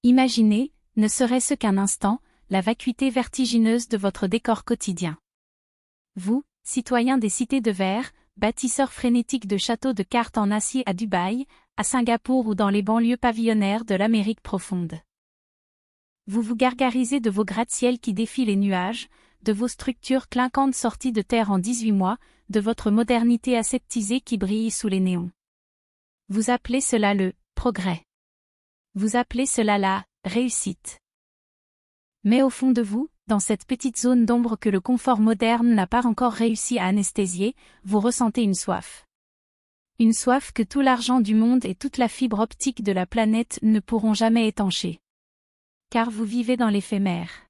Imaginez, ne serait-ce qu'un instant, la vacuité vertigineuse de votre décor quotidien. Vous, citoyens des cités de verre, bâtisseurs frénétiques de châteaux de cartes en acier à Dubaï, à Singapour ou dans les banlieues pavillonnaires de l'Amérique profonde. Vous vous gargarisez de vos gratte-ciels qui défient les nuages, de vos structures clinquantes sorties de terre en 18 mois, de votre modernité aseptisée qui brille sous les néons. Vous appelez cela le progrès. Vous appelez cela la réussite. Mais au fond de vous, dans cette petite zone d'ombre que le confort moderne n'a pas encore réussi à anesthésier, vous ressentez une soif. Une soif que tout l'argent du monde et toute la fibre optique de la planète ne pourront jamais étancher. Car vous vivez dans l'éphémère.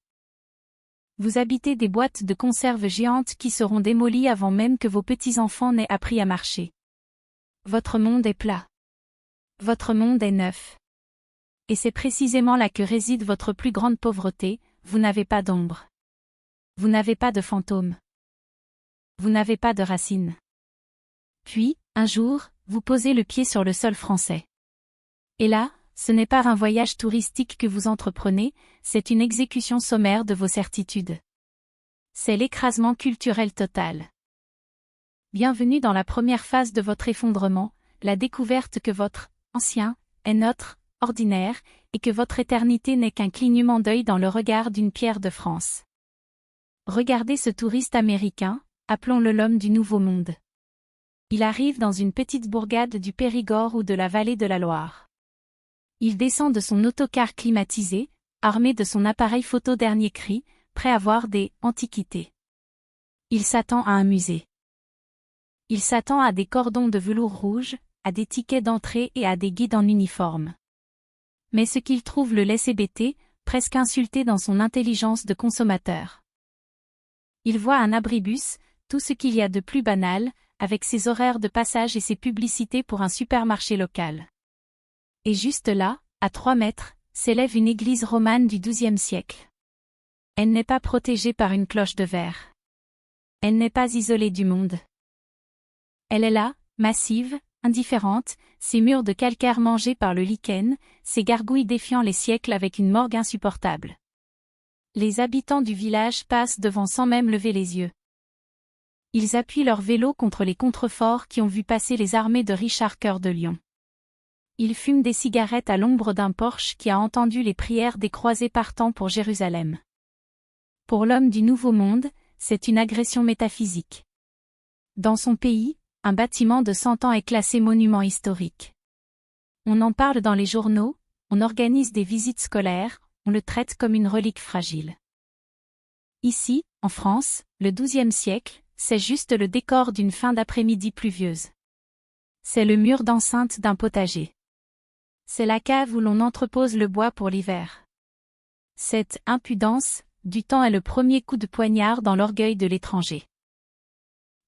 Vous habitez des boîtes de conserve géantes qui seront démolies avant même que vos petits-enfants n'aient appris à marcher. Votre monde est plat. Votre monde est neuf. Et c'est précisément là que réside votre plus grande pauvreté, vous n'avez pas d'ombre. Vous n'avez pas de fantôme. Vous n'avez pas de racines. Puis, un jour, vous posez le pied sur le sol français. Et là, ce n'est pas un voyage touristique que vous entreprenez, c'est une exécution sommaire de vos certitudes. C'est l'écrasement culturel total. Bienvenue dans la première phase de votre effondrement, la découverte que votre ancien est notre ordinaire, et que votre éternité n'est qu'un clignement d'œil dans le regard d'une pierre de France. Regardez ce touriste américain, appelons-le l'homme du Nouveau Monde. Il arrive dans une petite bourgade du Périgord ou de la vallée de la Loire. Il descend de son autocar climatisé, armé de son appareil photo dernier cri, prêt à voir des antiquités. Il s'attend à un musée. Il s'attend à des cordons de velours rouge, à des tickets d'entrée et à des guides en uniforme. Mais ce qu'il trouve le laisse hébété, presque insulté dans son intelligence de consommateur. Il voit un abribus, tout ce qu'il y a de plus banal, avec ses horaires de passage et ses publicités pour un supermarché local. Et juste là, à 3 mètres, s'élève une église romane du XIIe siècle. Elle n'est pas protégée par une cloche de verre. Elle n'est pas isolée du monde. Elle est là, massive, indifférente, ses murs de calcaire mangés par le lichen, ses gargouilles défiant les siècles avec une morgue insupportable. Les habitants du village passent devant sans même lever les yeux. Ils appuient leurs vélos contre les contreforts qui ont vu passer les armées de Richard Cœur de Lion. Ils fument des cigarettes à l'ombre d'un Porsche qui a entendu les prières des croisés partant pour Jérusalem. Pour l'homme du Nouveau Monde, c'est une agression métaphysique. Dans son pays, un bâtiment de 100 ans est classé monument historique. On en parle dans les journaux, on organise des visites scolaires, on le traite comme une relique fragile. Ici, en France, le XIIe siècle, c'est juste le décor d'une fin d'après-midi pluvieuse. C'est le mur d'enceinte d'un potager. C'est la cave où l'on entrepose le bois pour l'hiver. Cette impudence du temps est le premier coup de poignard dans l'orgueil de l'étranger.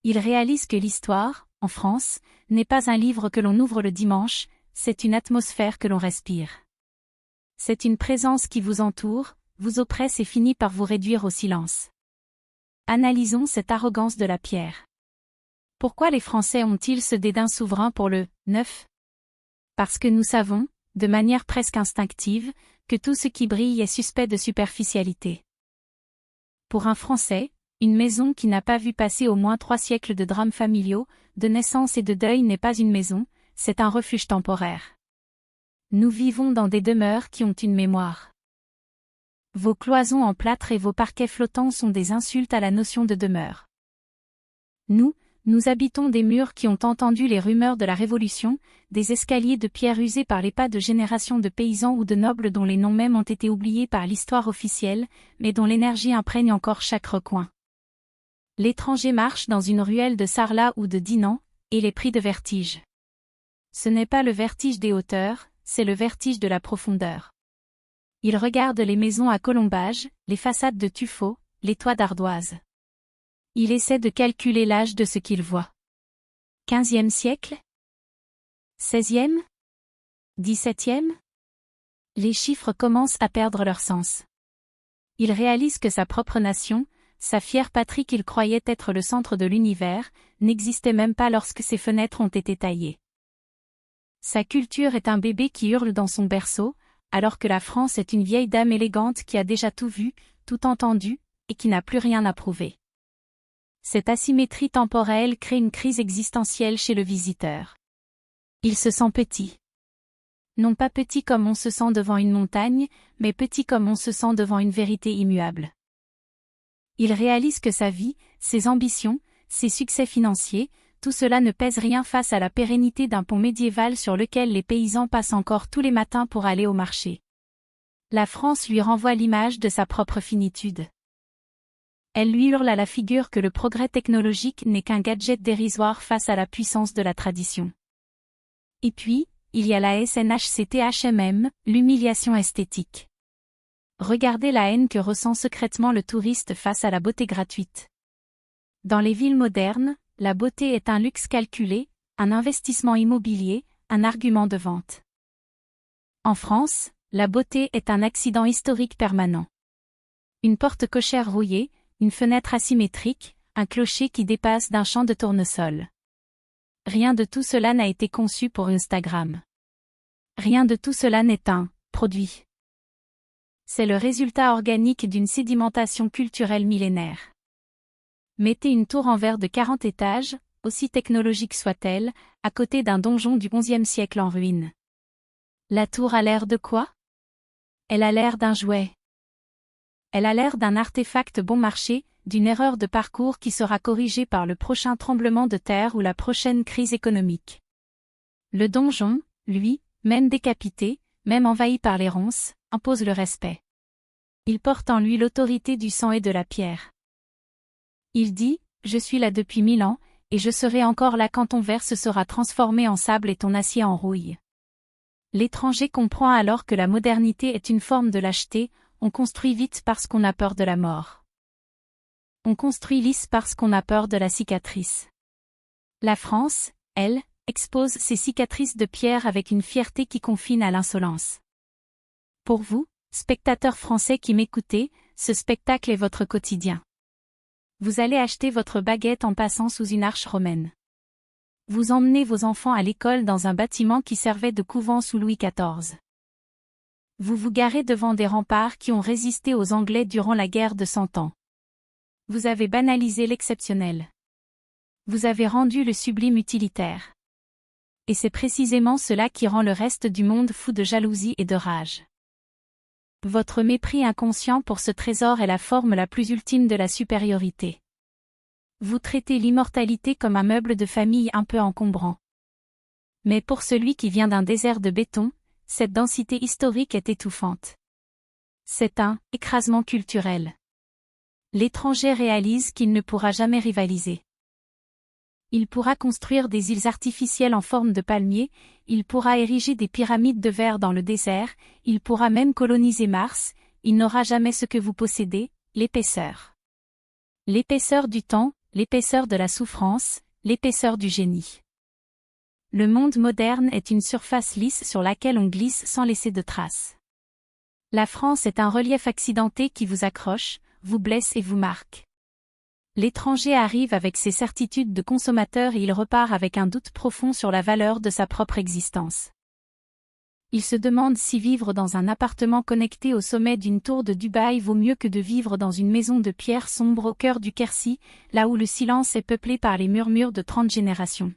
Il réalise que l'histoire, en France, n'est pas un livre que l'on ouvre le dimanche, c'est une atmosphère que l'on respire. C'est une présence qui vous entoure, vous oppresse et finit par vous réduire au silence. Analysons cette arrogance de la pierre. Pourquoi les Français ont-ils ce dédain souverain pour le neuf ? Parce que nous savons, de manière presque instinctive, que tout ce qui brille est suspect de superficialité. Pour un Français, une maison qui n'a pas vu passer au moins 3 siècles de drames familiaux, de naissance et de deuil n'est pas une maison, c'est un refuge temporaire. Nous vivons dans des demeures qui ont une mémoire. Vos cloisons en plâtre et vos parquets flottants sont des insultes à la notion de demeure. Nous habitons des murs qui ont entendu les rumeurs de la Révolution, des escaliers de pierre usés par les pas de générations de paysans ou de nobles dont les noms mêmes ont été oubliés par l'histoire officielle, mais dont l'énergie imprègne encore chaque recoin. L'étranger marche dans une ruelle de Sarlat ou de Dinan, et il est pris de vertige. Ce n'est pas le vertige des hauteurs, c'est le vertige de la profondeur. Il regarde les maisons à colombages, les façades de tuffeau, les toits d'ardoise. Il essaie de calculer l'âge de ce qu'il voit. 15e siècle ? 16e ? 17e ? Les chiffres commencent à perdre leur sens. Il réalise que sa propre nation, sa fière patrie qu'il croyait être le centre de l'univers, n'existait même pas lorsque ses fenêtres ont été taillées. Sa culture est un bébé qui hurle dans son berceau, alors que la France est une vieille dame élégante qui a déjà tout vu, tout entendu, et qui n'a plus rien à prouver. Cette asymétrie temporelle crée une crise existentielle chez le visiteur. Il se sent petit. Non pas petit comme on se sent devant une montagne, mais petit comme on se sent devant une vérité immuable. Il réalise que sa vie, ses ambitions, ses succès financiers, tout cela ne pèse rien face à la pérennité d'un pont médiéval sur lequel les paysans passent encore tous les matins pour aller au marché. La France lui renvoie l'image de sa propre finitude. Elle lui hurle à la figure que le progrès technologique n'est qu'un gadget dérisoire face à la puissance de la tradition. Et puis, il y a la SNHCTHMM, l'humiliation esthétique. Regardez la haine que ressent secrètement le touriste face à la beauté gratuite. Dans les villes modernes, la beauté est un luxe calculé, un investissement immobilier, un argument de vente. En France, la beauté est un accident historique permanent. Une porte cochère rouillée, une fenêtre asymétrique, un clocher qui dépasse d'un champ de tournesol. Rien de tout cela n'a été conçu pour Instagram. Rien de tout cela n'est un produit. C'est le résultat organique d'une sédimentation culturelle millénaire. Mettez une tour en verre de 40 étages, aussi technologique soit-elle, à côté d'un donjon du XIe siècle en ruine. La tour a l'air de quoi? Elle a l'air d'un jouet. Elle a l'air d'un artefact bon marché, d'une erreur de parcours qui sera corrigée par le prochain tremblement de terre ou la prochaine crise économique. Le donjon, lui, même décapité, même envahi par les ronces, impose le respect. Il porte en lui l'autorité du sang et de la pierre. Il dit, je suis là depuis 1000 ans, et je serai encore là quand ton verre se sera transformé en sable et ton acier en rouille. L'étranger comprend alors que la modernité est une forme de lâcheté, on construit vite parce qu'on a peur de la mort. On construit lisse parce qu'on a peur de la cicatrice. La France, elle, expose ses cicatrices de pierre avec une fierté qui confine à l'insolence. Pour vous, spectateurs français qui m'écoutez, ce spectacle est votre quotidien. Vous allez acheter votre baguette en passant sous une arche romaine. Vous emmenez vos enfants à l'école dans un bâtiment qui servait de couvent sous Louis XIV. Vous vous garez devant des remparts qui ont résisté aux Anglais durant la guerre de 100 ans. Vous avez banalisé l'exceptionnel. Vous avez rendu le sublime utilitaire. Et c'est précisément cela qui rend le reste du monde fou de jalousie et de rage. Votre mépris inconscient pour ce trésor est la forme la plus ultime de la supériorité. Vous traitez l'immortalité comme un meuble de famille un peu encombrant. Mais pour celui qui vient d'un désert de béton, cette densité historique est étouffante. C'est un écrasement culturel. L'étranger réalise qu'il ne pourra jamais rivaliser. Il pourra construire des îles artificielles en forme de palmiers, il pourra ériger des pyramides de verre dans le désert, il pourra même coloniser Mars, il n'aura jamais ce que vous possédez, l'épaisseur. L'épaisseur du temps, l'épaisseur de la souffrance, l'épaisseur du génie. Le monde moderne est une surface lisse sur laquelle on glisse sans laisser de traces. La France est un relief accidenté qui vous accroche, vous blesse et vous marque. L'étranger arrive avec ses certitudes de consommateur et il repart avec un doute profond sur la valeur de sa propre existence. Il se demande si vivre dans un appartement connecté au sommet d'une tour de Dubaï vaut mieux que de vivre dans une maison de pierre sombre au cœur du Quercy, là où le silence est peuplé par les murmures de 30 générations.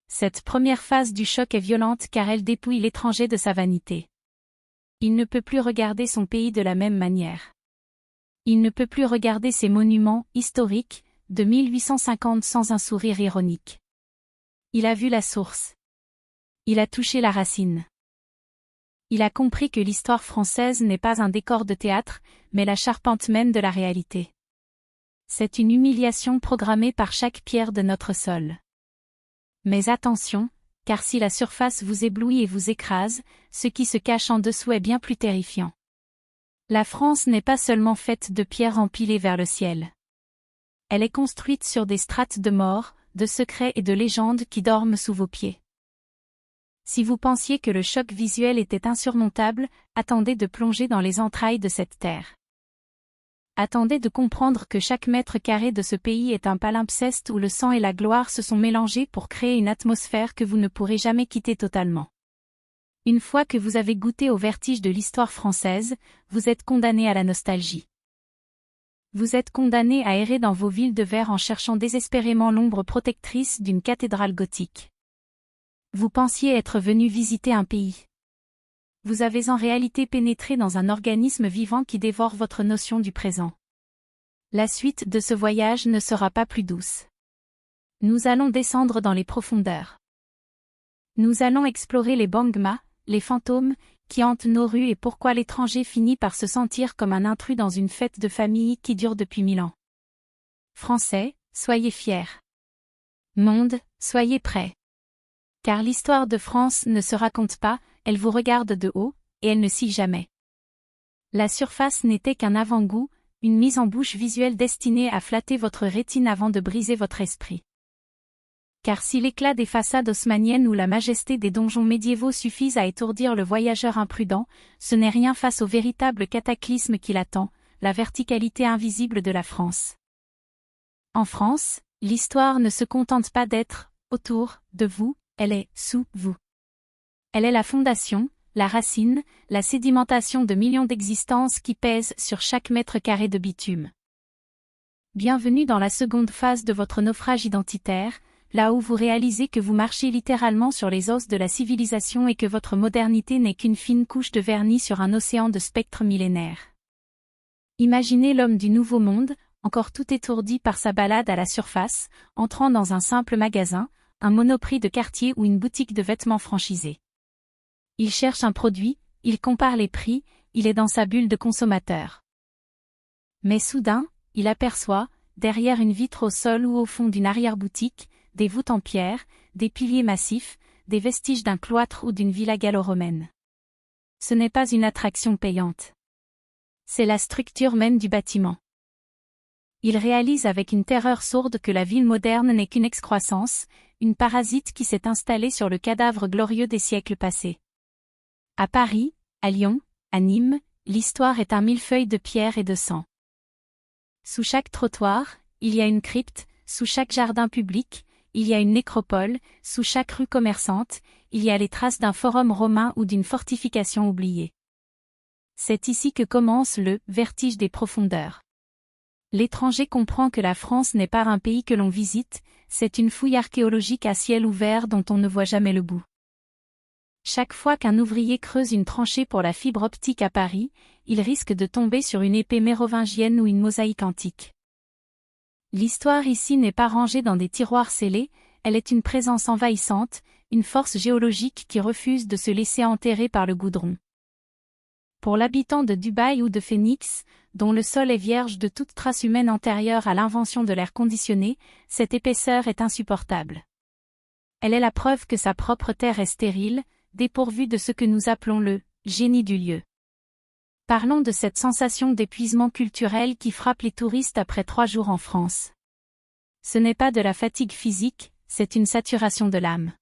Cette première phase du choc est violente car elle dépouille l'étranger de sa vanité. Il ne peut plus regarder son pays de la même manière. Il ne peut plus regarder ses monuments historiques de 1850 sans un sourire ironique. Il a vu la source. Il a touché la racine. Il a compris que l'histoire française n'est pas un décor de théâtre, mais la charpente même de la réalité. C'est une humiliation programmée par chaque pierre de notre sol. Mais attention, car si la surface vous éblouit et vous écrase, ce qui se cache en dessous est bien plus terrifiant. La France n'est pas seulement faite de pierres empilées vers le ciel. Elle est construite sur des strates de mort, de secrets et de légendes qui dorment sous vos pieds. Si vous pensiez que le choc visuel était insurmontable, attendez de plonger dans les entrailles de cette terre. Attendez de comprendre que chaque mètre carré de ce pays est un palimpseste où le sang et la gloire se sont mélangés pour créer une atmosphère que vous ne pourrez jamais quitter totalement. Une fois que vous avez goûté au vertige de l'histoire française, vous êtes condamné à la nostalgie. Vous êtes condamné à errer dans vos villes de verre en cherchant désespérément l'ombre protectrice d'une cathédrale gothique. Vous pensiez être venu visiter un pays. Vous avez en réalité pénétré dans un organisme vivant qui dévore votre notion du présent. La suite de ce voyage ne sera pas plus douce. Nous allons descendre dans les profondeurs. Nous allons explorer les bangmas, les fantômes, qui hantent nos rues et pourquoi l'étranger finit par se sentir comme un intrus dans une fête de famille qui dure depuis 1000 ans. Français, soyez fiers. Monde, soyez prêts. Car l'histoire de France ne se raconte pas, elle vous regarde de haut, et elle ne scie jamais. La surface n'était qu'un avant-goût, une mise en bouche visuelle destinée à flatter votre rétine avant de briser votre esprit. Car si l'éclat des façades haussmanniennes ou la majesté des donjons médiévaux suffisent à étourdir le voyageur imprudent, ce n'est rien face au véritable cataclysme qui l'attend, la verticalité invisible de la France. En France, l'histoire ne se contente pas d'être « autour » de vous, elle est « sous vous ». Elle est la fondation, la racine, la sédimentation de millions d'existences qui pèsent sur chaque mètre carré de bitume. Bienvenue dans la seconde phase de votre naufrage identitaire, là où vous réalisez que vous marchez littéralement sur les os de la civilisation et que votre modernité n'est qu'une fine couche de vernis sur un océan de spectres millénaires. Imaginez l'homme du Nouveau Monde, encore tout étourdi par sa balade à la surface, entrant dans un simple magasin, un monoprix de quartier ou une boutique de vêtements franchisés. Il cherche un produit, il compare les prix, il est dans sa bulle de consommateur. Mais soudain, il aperçoit, derrière une vitre au sol ou au fond d'une arrière-boutique, des voûtes en pierre, des piliers massifs, des vestiges d'un cloître ou d'une villa gallo-romaine. Ce n'est pas une attraction payante. C'est la structure même du bâtiment. Il réalise avec une terreur sourde que la ville moderne n'est qu'une excroissance, une parasite qui s'est installée sur le cadavre glorieux des siècles passés. À Paris, à Lyon, à Nîmes, l'histoire est un millefeuille de pierre et de sang. Sous chaque trottoir, il y a une crypte, sous chaque jardin public, il y a une nécropole, sous chaque rue commerçante, il y a les traces d'un forum romain ou d'une fortification oubliée. C'est ici que commence le « vertige des profondeurs ». L'étranger comprend que la France n'est pas un pays que l'on visite, c'est une fouille archéologique à ciel ouvert dont on ne voit jamais le bout. Chaque fois qu'un ouvrier creuse une tranchée pour la fibre optique à Paris, il risque de tomber sur une épée mérovingienne ou une mosaïque antique. L'histoire ici n'est pas rangée dans des tiroirs scellés, elle est une présence envahissante, une force géologique qui refuse de se laisser enterrer par le goudron. Pour l'habitant de Dubaï ou de Phoenix, dont le sol est vierge de toute trace humaine antérieure à l'invention de l'air conditionné, cette épaisseur est insupportable. Elle est la preuve que sa propre terre est stérile, dépourvue de ce que nous appelons le « génie du lieu ». Parlons de cette sensation d'épuisement culturel qui frappe les touristes après 3 jours en France. Ce n'est pas de la fatigue physique, c'est une saturation de l'âme.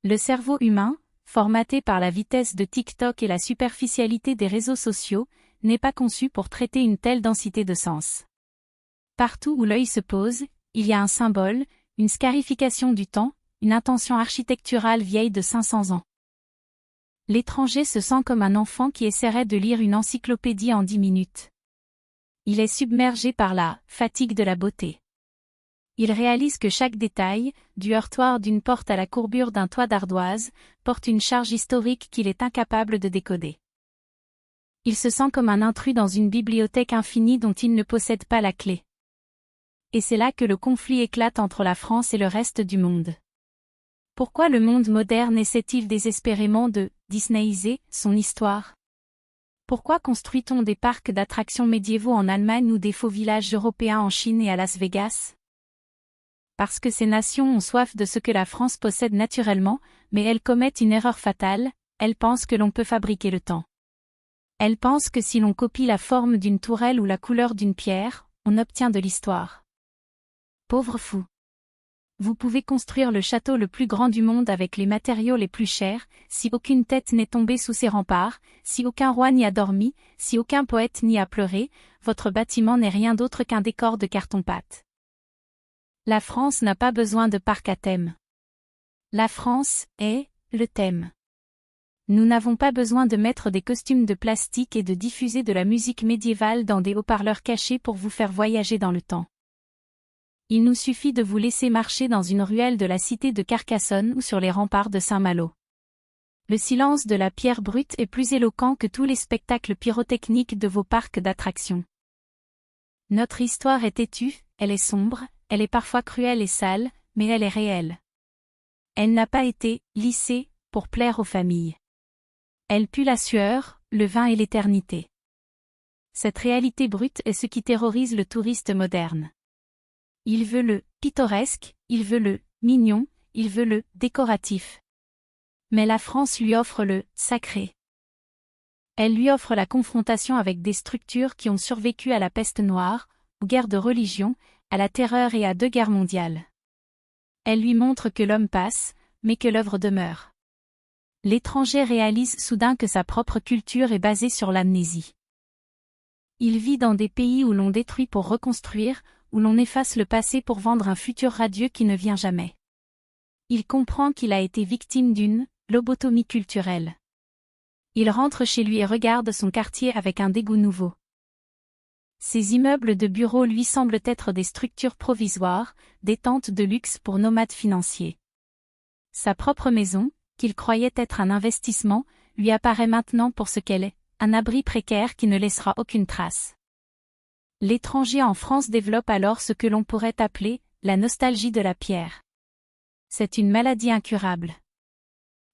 Le cerveau humain, formaté par la vitesse de TikTok et la superficialité des réseaux sociaux, n'est pas conçu pour traiter une telle densité de sens. Partout où l'œil se pose, il y a un symbole, une scarification du temps, une intention architecturale vieille de 500 ans. L'étranger se sent comme un enfant qui essaierait de lire une encyclopédie en 10 minutes. Il est submergé par la fatigue de la beauté. Il réalise que chaque détail, du heurtoir d'une porte à la courbure d'un toit d'ardoise, porte une charge historique qu'il est incapable de décoder. Il se sent comme un intrus dans une bibliothèque infinie dont il ne possède pas la clé. Et c'est là que le conflit éclate entre la France et le reste du monde. Pourquoi le monde moderne essaie-t-il désespérément de « disneyiser » son histoire? Pourquoi construit-on des parcs d'attractions médiévaux en Allemagne ou des faux villages européens en Chine et à Las Vegas? Parce que ces nations ont soif de ce que la France possède naturellement, mais elles commettent une erreur fatale, elles pensent que l'on peut fabriquer le temps. Elles pensent que si l'on copie la forme d'une tourelle ou la couleur d'une pierre, on obtient de l'histoire. Pauvre fou! Vous pouvez construire le château le plus grand du monde avec les matériaux les plus chers, si aucune tête n'est tombée sous ses remparts, si aucun roi n'y a dormi, si aucun poète n'y a pleuré, votre bâtiment n'est rien d'autre qu'un décor de carton-pâte. La France n'a pas besoin de parc à thème. La France est le thème. Nous n'avons pas besoin de mettre des costumes de plastique et de diffuser de la musique médiévale dans des haut-parleurs cachés pour vous faire voyager dans le temps. Il nous suffit de vous laisser marcher dans une ruelle de la cité de Carcassonne ou sur les remparts de Saint-Malo. Le silence de la pierre brute est plus éloquent que tous les spectacles pyrotechniques de vos parcs d'attractions. Notre histoire est têtue, elle est sombre, elle est parfois cruelle et sale, mais elle est réelle. Elle n'a pas été lissée pour plaire aux familles. Elle pue la sueur, le vin et l'éternité. Cette réalité brute est ce qui terrorise le touriste moderne. Il veut le pittoresque, il veut le mignon, il veut le décoratif. Mais la France lui offre le sacré. Elle lui offre la confrontation avec des structures qui ont survécu à la peste noire, aux guerres de religion, à la terreur et à 2 guerres mondiales. Elle lui montre que l'homme passe, mais que l'œuvre demeure. L'étranger réalise soudain que sa propre culture est basée sur l'amnésie. Il vit dans des pays où l'on détruit pour reconstruire, où l'on efface le passé pour vendre un futur radieux qui ne vient jamais. Il comprend qu'il a été victime d'une lobotomie culturelle. Il rentre chez lui et regarde son quartier avec un dégoût nouveau. Ces immeubles de bureaux lui semblent être des structures provisoires, des tentes de luxe pour nomades financiers. Sa propre maison, qu'il croyait être un investissement, lui apparaît maintenant pour ce qu'elle est, un abri précaire qui ne laissera aucune trace. L'étranger en France développe alors ce que l'on pourrait appeler la nostalgie de la pierre. C'est une maladie incurable.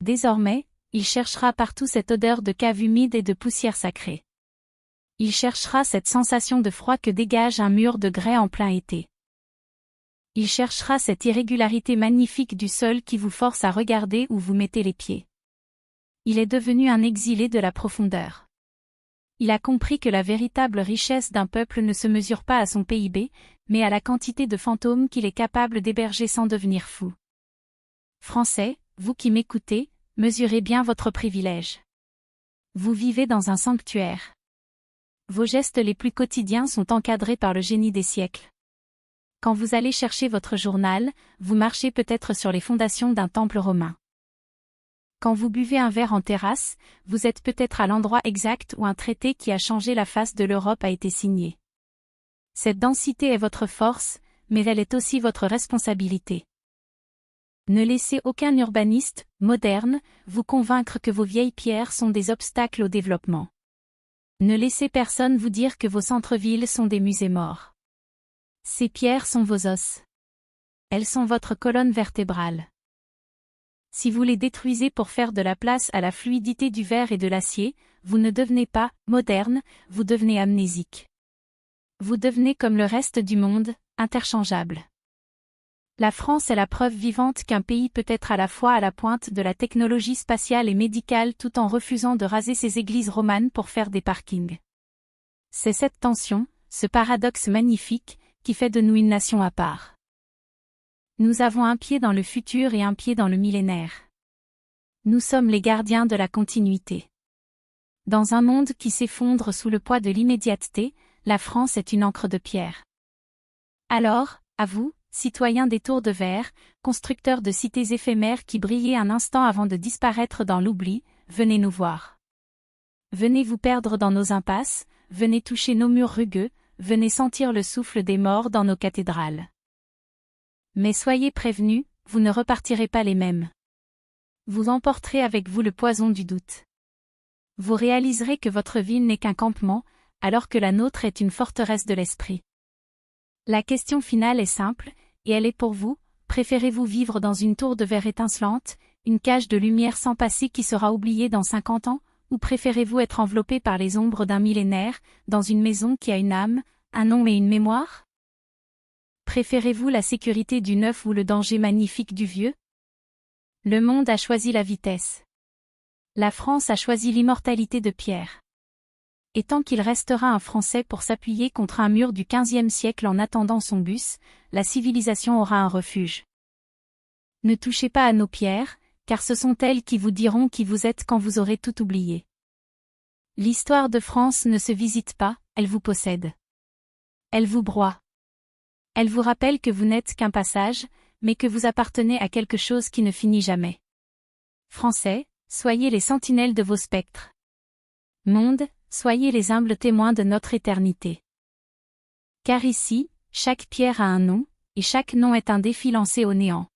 Désormais, il cherchera partout cette odeur de cave humide et de poussière sacrée. Il cherchera cette sensation de froid que dégage un mur de grès en plein été. Il cherchera cette irrégularité magnifique du sol qui vous force à regarder où vous mettez les pieds. Il est devenu un exilé de la profondeur. Il a compris que la véritable richesse d'un peuple ne se mesure pas à son PIB, mais à la quantité de fantômes qu'il est capable d'héberger sans devenir fou. Français, vous qui m'écoutez, mesurez bien votre privilège. Vous vivez dans un sanctuaire. Vos gestes les plus quotidiens sont encadrés par le génie des siècles. Quand vous allez chercher votre journal, vous marchez peut-être sur les fondations d'un temple romain. Quand vous buvez un verre en terrasse, vous êtes peut-être à l'endroit exact où un traité qui a changé la face de l'Europe a été signé. Cette densité est votre force, mais elle est aussi votre responsabilité. Ne laissez aucun urbaniste, moderne, vous convaincre que vos vieilles pierres sont des obstacles au développement. Ne laissez personne vous dire que vos centres-villes sont des musées morts. Ces pierres sont vos os. Elles sont votre colonne vertébrale. Si vous les détruisez pour faire de la place à la fluidité du verre et de l'acier, vous ne devenez pas moderne, vous devenez amnésique. Vous devenez comme le reste du monde, interchangeable. La France est la preuve vivante qu'un pays peut être à la fois à la pointe de la technologie spatiale et médicale tout en refusant de raser ses églises romanes pour faire des parkings. C'est cette tension, ce paradoxe magnifique, qui fait de nous une nation à part. Nous avons un pied dans le futur et un pied dans le millénaire. Nous sommes les gardiens de la continuité. Dans un monde qui s'effondre sous le poids de l'immédiateté, la France est une encre de pierre. Alors, à vous, citoyens des tours de verre, constructeurs de cités éphémères qui brillaient un instant avant de disparaître dans l'oubli, venez nous voir. Venez vous perdre dans nos impasses, venez toucher nos murs rugueux, venez sentir le souffle des morts dans nos cathédrales. Mais soyez prévenus, vous ne repartirez pas les mêmes. Vous emporterez avec vous le poison du doute. Vous réaliserez que votre ville n'est qu'un campement, alors que la nôtre est une forteresse de l'esprit. La question finale est simple, et elle est pour vous, préférez-vous vivre dans une tour de verre étincelante, une cage de lumière sans passé qui sera oubliée dans 50 ans, ou préférez-vous être enveloppé par les ombres d'un millénaire, dans une maison qui a une âme, un nom et une mémoire? Préférez-vous la sécurité du neuf ou le danger magnifique du vieux? Le monde a choisi la vitesse. La France a choisi l'immortalité de Pierre. Et tant qu'il restera un Français pour s'appuyer contre un mur du XVe siècle en attendant son bus, la civilisation aura un refuge. Ne touchez pas à nos pierres, car ce sont elles qui vous diront qui vous êtes quand vous aurez tout oublié. L'histoire de France ne se visite pas, elle vous possède. Elle vous broie. Elle vous rappelle que vous n'êtes qu'un passage, mais que vous appartenez à quelque chose qui ne finit jamais. Français, soyez les sentinelles de vos spectres. Monde, soyez les humbles témoins de notre éternité. Car ici, chaque pierre a un nom, et chaque nom est un défi lancé au néant.